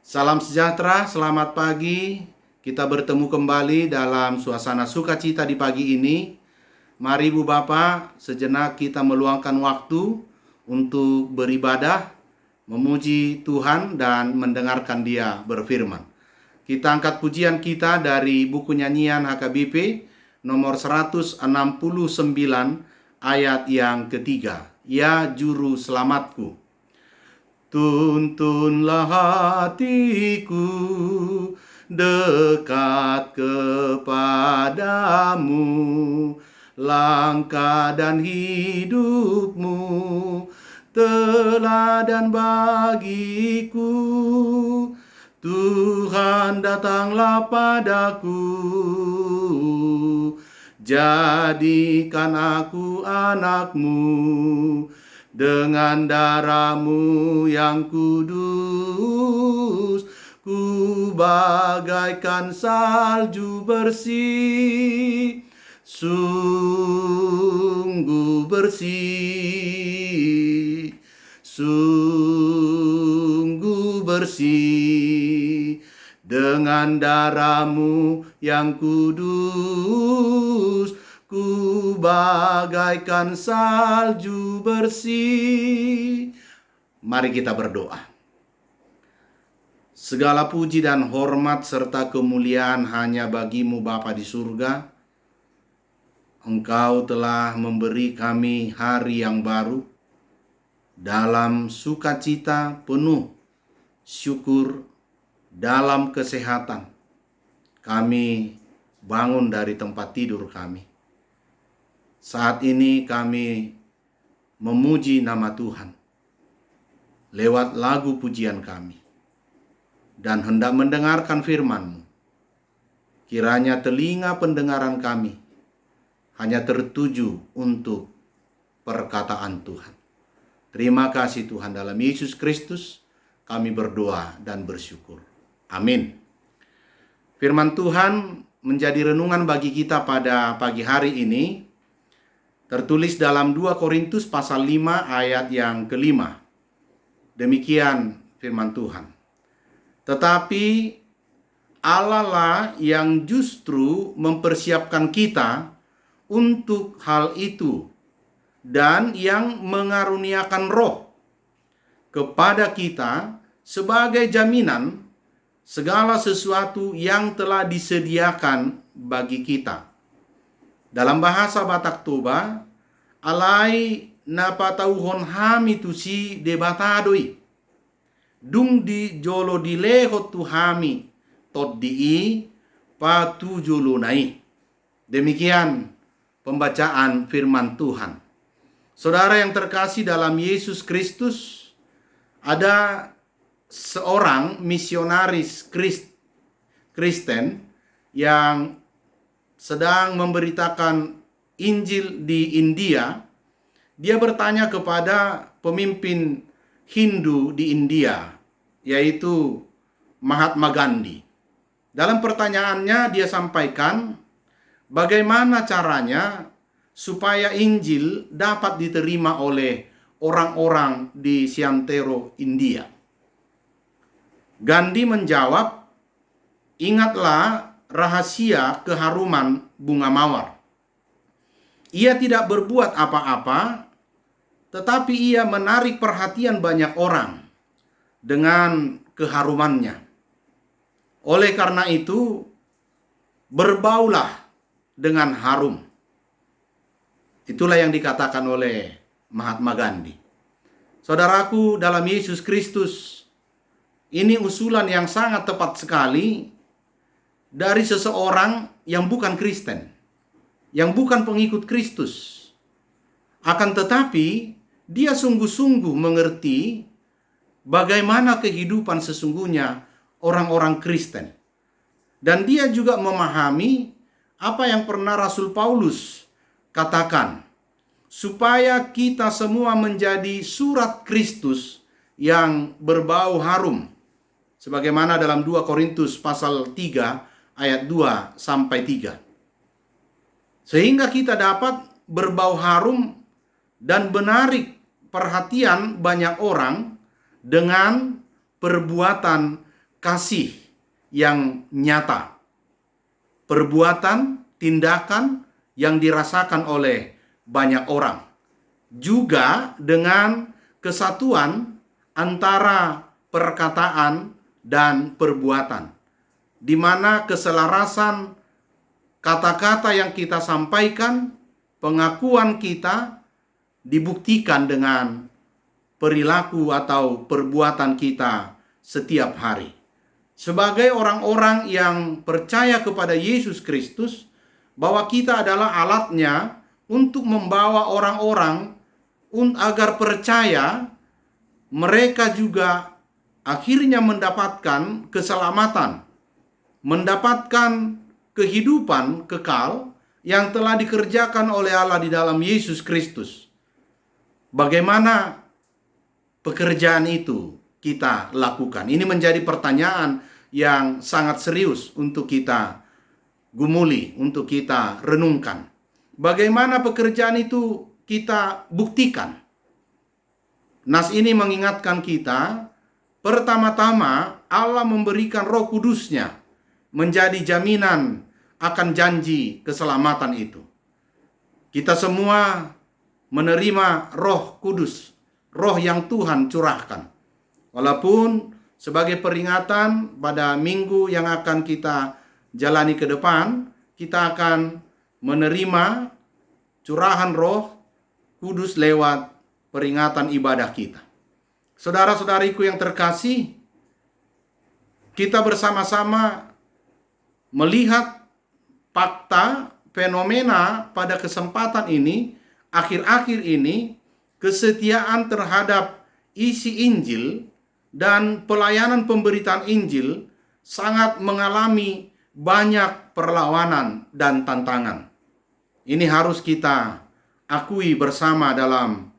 Salam sejahtera, selamat pagi. Kita bertemu kembali dalam suasana sukacita di pagi ini. Mari Ibu Bapak, sejenak kita meluangkan waktu untuk beribadah, memuji Tuhan dan mendengarkan Dia berfirman. Kita angkat pujian kita dari buku nyanyian HKBP nomor 169 ayat yang ketiga. Ya Juru Selamatku. Tuntunlah hatiku dekat kepadamu, langkah dan hidupmu teladan bagiku. Tuhan datanglah padaku, jadikan aku anakmu. Dengan darah-Mu yang kudus, ku bagaikan salju bersih, sungguh bersih, sungguh bersih. Dengan darah-Mu yang kudus, ku bagaikan salju bersih. Mari kita berdoa. Segala puji dan hormat serta kemuliaan hanya bagi-Mu Bapa di surga. Engkau telah memberi kami hari yang baru dalam sukacita penuh syukur, dalam kesehatan. Kami bangun dari tempat tidur kami. Saat ini kami memuji nama Tuhan lewat lagu pujian kami dan hendak mendengarkan firman-Mu. Kiranya telinga pendengaran kami hanya tertuju untuk perkataan Tuhan. Terima kasih Tuhan, dalam Yesus Kristus kami berdoa dan bersyukur. Amin. Firman Tuhan menjadi renungan bagi kita pada pagi hari ini. Tertulis dalam 2 Korintus pasal 5 ayat yang kelima. Demikian firman Tuhan. Tetapi Allah lah yang justru mempersiapkan kita untuk hal itu, dan yang mengaruniakan roh kepada kita sebagai jaminan segala sesuatu yang telah disediakan bagi kita. Dalam bahasa Batak Toba, alai napatauhon hami tusi debatadoi. Dung di jolo di leho tu hami tot di patu jolo nai. Demikian pembacaan firman Tuhan. Saudara yang terkasih dalam Yesus Kristus, ada seorang misionaris Kristen yang sedang memberitakan Injil di India. Dia bertanya kepada pemimpin Hindu di India, yaitu Mahatma Gandhi. Dalam pertanyaannya dia sampaikan bagaimana caranya supaya Injil dapat diterima oleh orang-orang di Siantero, India. Gandhi menjawab, "Ingatlah rahasia keharuman bunga mawar. Ia tidak berbuat apa-apa, tetapi ia menarik perhatian banyak orang dengan keharumannya. Oleh karena itu, berbaulah dengan harum." Itulah yang dikatakan oleh Mahatma Gandhi. Saudaraku dalam Yesus Kristus, ini usulan yang sangat tepat sekali dari seseorang yang bukan Kristen, yang bukan pengikut Kristus. Akan tetapi, dia sungguh-sungguh mengerti bagaimana kehidupan sesungguhnya orang-orang Kristen. Dan dia juga memahami apa yang pernah Rasul Paulus katakan, supaya kita semua menjadi surat Kristus yang berbau harum. Sebagaimana dalam 2 Korintus pasal 3 ayat 2 sampai 3. Sehingga kita dapat berbau harum dan menarik perhatian banyak orang dengan perbuatan kasih yang nyata, perbuatan, tindakan yang dirasakan oleh banyak orang, juga dengan kesatuan antara perkataan dan perbuatan, di mana keselarasan kata-kata yang kita sampaikan, pengakuan kita dibuktikan dengan perilaku atau perbuatan kita setiap hari. Sebagai orang-orang yang percaya kepada Yesus Kristus, bahwa kita adalah alatnya untuk membawa orang-orang agar percaya, mereka juga akhirnya mendapatkan keselamatan, mendapatkan kehidupan kekal yang telah dikerjakan oleh Allah di dalam Yesus Kristus. Bagaimana pekerjaan itu kita lakukan? Ini menjadi pertanyaan yang sangat serius untuk kita gumuli, untuk kita renungkan. Bagaimana pekerjaan itu kita buktikan? Nas ini mengingatkan kita, pertama-tama Allah memberikan Roh Kudus-Nya menjadi jaminan akan janji keselamatan itu. Kita semua menerima Roh Kudus, Roh yang Tuhan curahkan. Walaupun sebagai peringatan pada minggu yang akan kita jalani ke depan, kita akan menerima curahan Roh Kudus lewat peringatan ibadah kita. Saudara-saudariku yang terkasih, kita bersama-sama melihat fakta, fenomena pada kesempatan ini, akhir-akhir ini, kesetiaan terhadap isi Injil dan pelayanan pemberitaan Injil sangat mengalami banyak perlawanan dan tantangan. Ini harus kita akui bersama dalam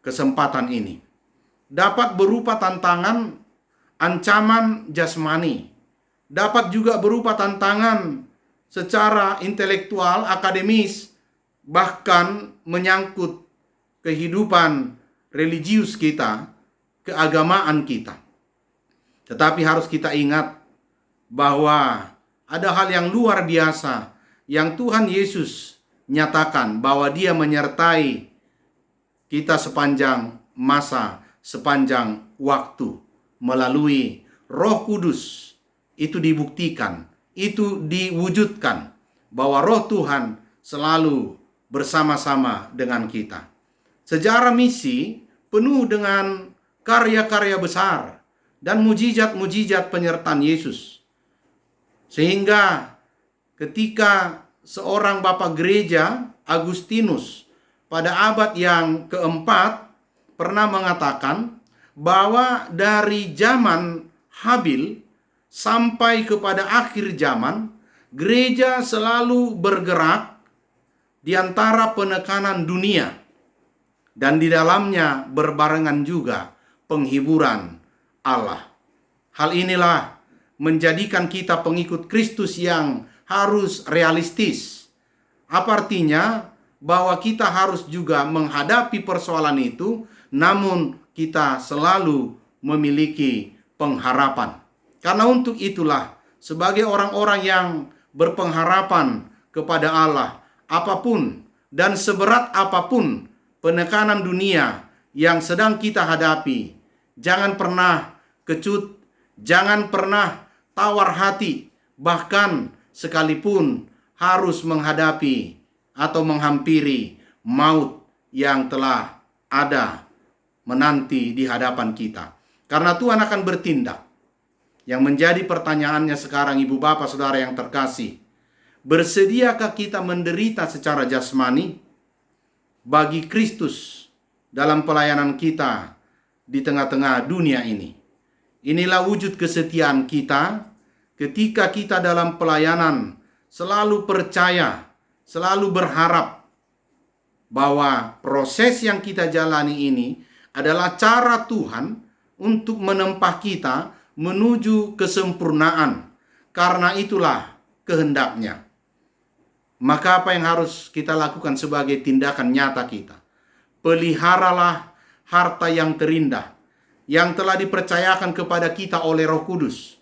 kesempatan ini. Dapat berupa tantangan, ancaman jasmani. Dapat juga berupa tantangan secara intelektual, akademis, bahkan menyangkut kehidupan religius kita, keagamaan kita. Tetapi harus kita ingat bahwa ada hal yang luar biasa yang Tuhan Yesus nyatakan, bahwa Dia menyertai kita sepanjang masa, sepanjang waktu melalui Roh Kudus. Itu dibuktikan, itu diwujudkan bahwa Roh Tuhan selalu bersama-sama dengan kita. Sejarah misi penuh dengan karya-karya besar dan mujizat-mujizat penyertaan Yesus. Sehingga ketika seorang bapak gereja, Agustinus, pada abad yang keempat pernah mengatakan bahwa dari zaman Habil sampai kepada akhir zaman, gereja selalu bergerak di antara penekanan dunia, dan di dalamnya berbarengan juga penghiburan Allah. Hal inilah menjadikan kita pengikut Kristus yang harus realistis. Apa artinya? Bahwa kita harus juga menghadapi persoalan itu, namun kita selalu memiliki pengharapan. Karena untuk itulah, sebagai orang-orang yang berpengharapan kepada Allah, apapun dan seberat apapun penekanan dunia yang sedang kita hadapi, jangan pernah kecut, jangan pernah tawar hati, bahkan sekalipun harus menghadapi atau menghampiri maut yang telah ada menanti di hadapan kita. Karena Tuhan akan bertindak. Yang menjadi pertanyaannya sekarang, ibu bapak saudara yang terkasih, bersediakah kita menderita secara jasmani bagi Kristus dalam pelayanan kita di tengah-tengah dunia ini? Inilah wujud kesetiaan kita ketika kita dalam pelayanan selalu percaya, selalu berharap bahwa proses yang kita jalani ini adalah cara Tuhan untuk menempa kita menuju kesempurnaan. Karena itulah kehendaknya. Maka apa yang harus kita lakukan sebagai tindakan nyata kita? Peliharalah harta yang terindah yang telah dipercayakan kepada kita oleh Roh Kudus.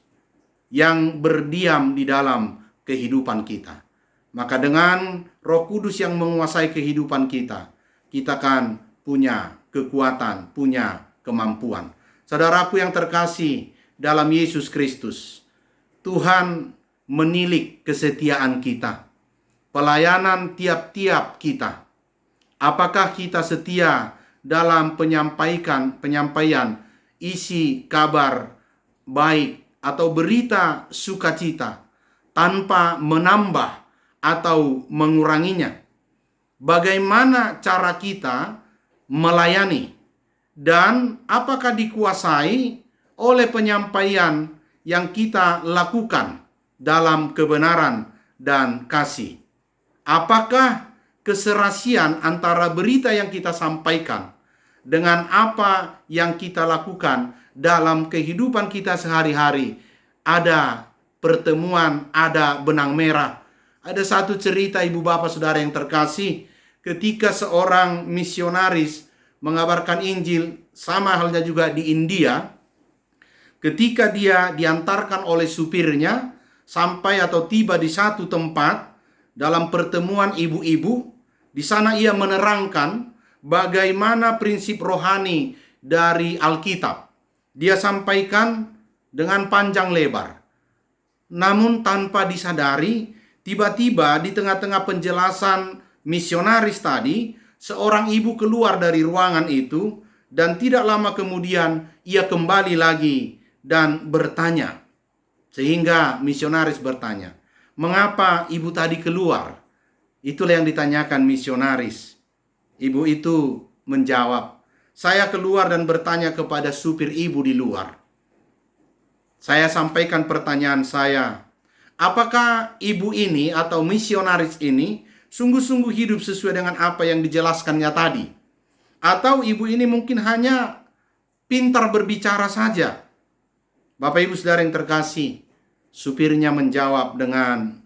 yang berdiam di dalam kehidupan kita. Maka dengan Roh Kudus yang menguasai kehidupan kita, kita akan punya kekuatan, punya kemampuan. Saudaraku yang terkasih dalam Yesus Kristus, Tuhan menilik kesetiaan kita, pelayanan tiap-tiap kita. Apakah kita setia dalam penyampaian isi kabar baik atau berita sukacita tanpa menambah atau menguranginya? Bagaimana cara kita melayani? Dan apakah dikuasai oleh penyampaian yang kita lakukan dalam kebenaran dan kasih? Apakah keserasian antara berita yang kita sampaikan dengan apa yang kita lakukan dalam kehidupan kita sehari-hari? Ada pertemuan, ada benang merah. Ada satu cerita ibu bapak saudara yang terkasih, ketika seorang misionaris mengabarkan Injil, sama halnya juga di India, ketika dia diantarkan oleh supirnya sampai atau tiba di satu tempat dalam pertemuan ibu-ibu, di sana ia menerangkan bagaimana prinsip rohani dari Alkitab. Dia sampaikan dengan panjang lebar. Namun tanpa disadari, tiba-tiba di tengah-tengah penjelasan misionaris tadi, seorang ibu keluar dari ruangan itu dan tidak lama kemudian ia kembali lagi dan bertanya. Sehingga misionaris bertanya, "Mengapa ibu tadi keluar?" Itulah yang ditanyakan misionaris. Ibu itu menjawab, "Saya keluar dan bertanya kepada supir ibu di luar. Saya sampaikan pertanyaan saya, apakah ibu ini atau misionaris ini sungguh-sungguh hidup sesuai dengan apa yang dijelaskannya tadi? Atau ibu ini mungkin hanya pintar berbicara saja?" Bapak ibu saudara yang terkasih, supirnya menjawab dengan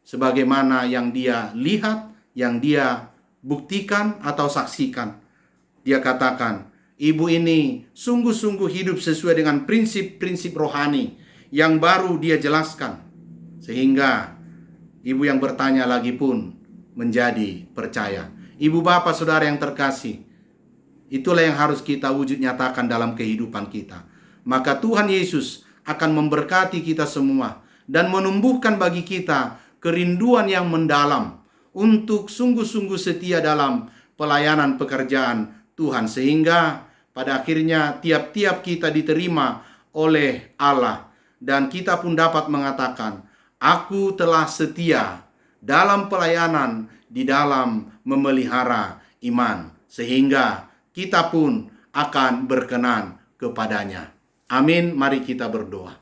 sebagaimana yang dia lihat, yang dia buktikan atau saksikan. Dia katakan, ibu ini sungguh-sungguh hidup sesuai dengan prinsip-prinsip rohani yang baru dia jelaskan. Sehingga ibu yang bertanya lagi pun menjadi percaya. Ibu bapak saudara yang terkasih, itulah yang harus kita wujud nyatakan dalam kehidupan kita. Maka Tuhan Yesus akan memberkati kita semua dan menumbuhkan bagi kita kerinduan yang mendalam untuk sungguh-sungguh setia dalam pelayanan pekerjaan Tuhan. Sehingga pada akhirnya tiap-tiap kita diterima oleh Allah. Dan kita pun dapat mengatakan, aku telah setia dalam pelayanan di dalam memelihara iman. Sehingga kita pun akan berkenan kepadanya. Amin, mari kita berdoa.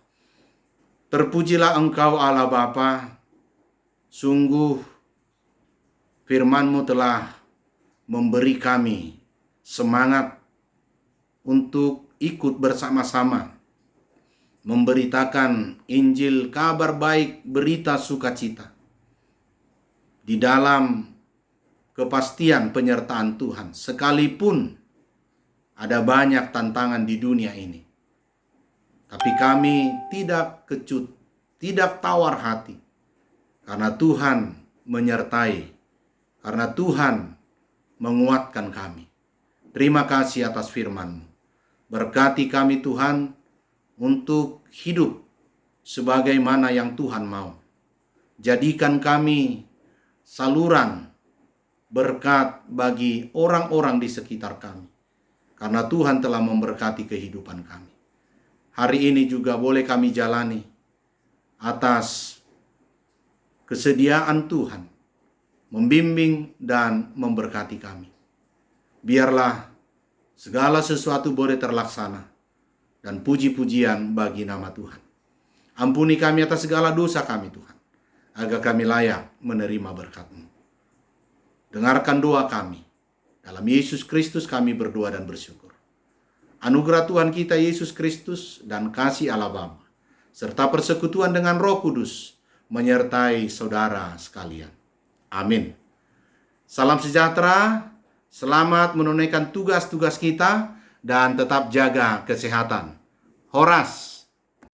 Terpujilah Engkau Allah Bapa. Sungguh firman-Mu telah memberi kami semangat untuk ikut bersama-sama memberitakan Injil, kabar baik, berita sukacita di dalam kepastian penyertaan Tuhan. Sekalipun ada banyak tantangan di dunia ini, tapi kami tidak kecut, tidak tawar hati, karena Tuhan menyertai, karena Tuhan menguatkan kami. Terima kasih atas firman-Mu. Berkati kami Tuhan untuk hidup sebagaimana yang Tuhan mau. Jadikan kami saluran berkat bagi orang-orang di sekitar kami, karena Tuhan telah memberkati kehidupan kami. Hari ini juga boleh kami jalani atas kesediaan Tuhan membimbing dan memberkati kami. Biarlah segala sesuatu boleh terlaksana dan puji-pujian bagi nama Tuhan. Ampuni kami atas segala dosa kami Tuhan, agar kami layak menerima berkat-Mu. Dengarkan doa kami. Dalam Yesus Kristus kami berdoa dan bersyukur. Anugerah Tuhan kita Yesus Kristus dan kasih Allah Bapa serta persekutuan dengan Roh Kudus menyertai saudara sekalian. Amin. Salam sejahtera, selamat menunaikan tugas-tugas kita, dan tetap jaga kesehatan. Horas.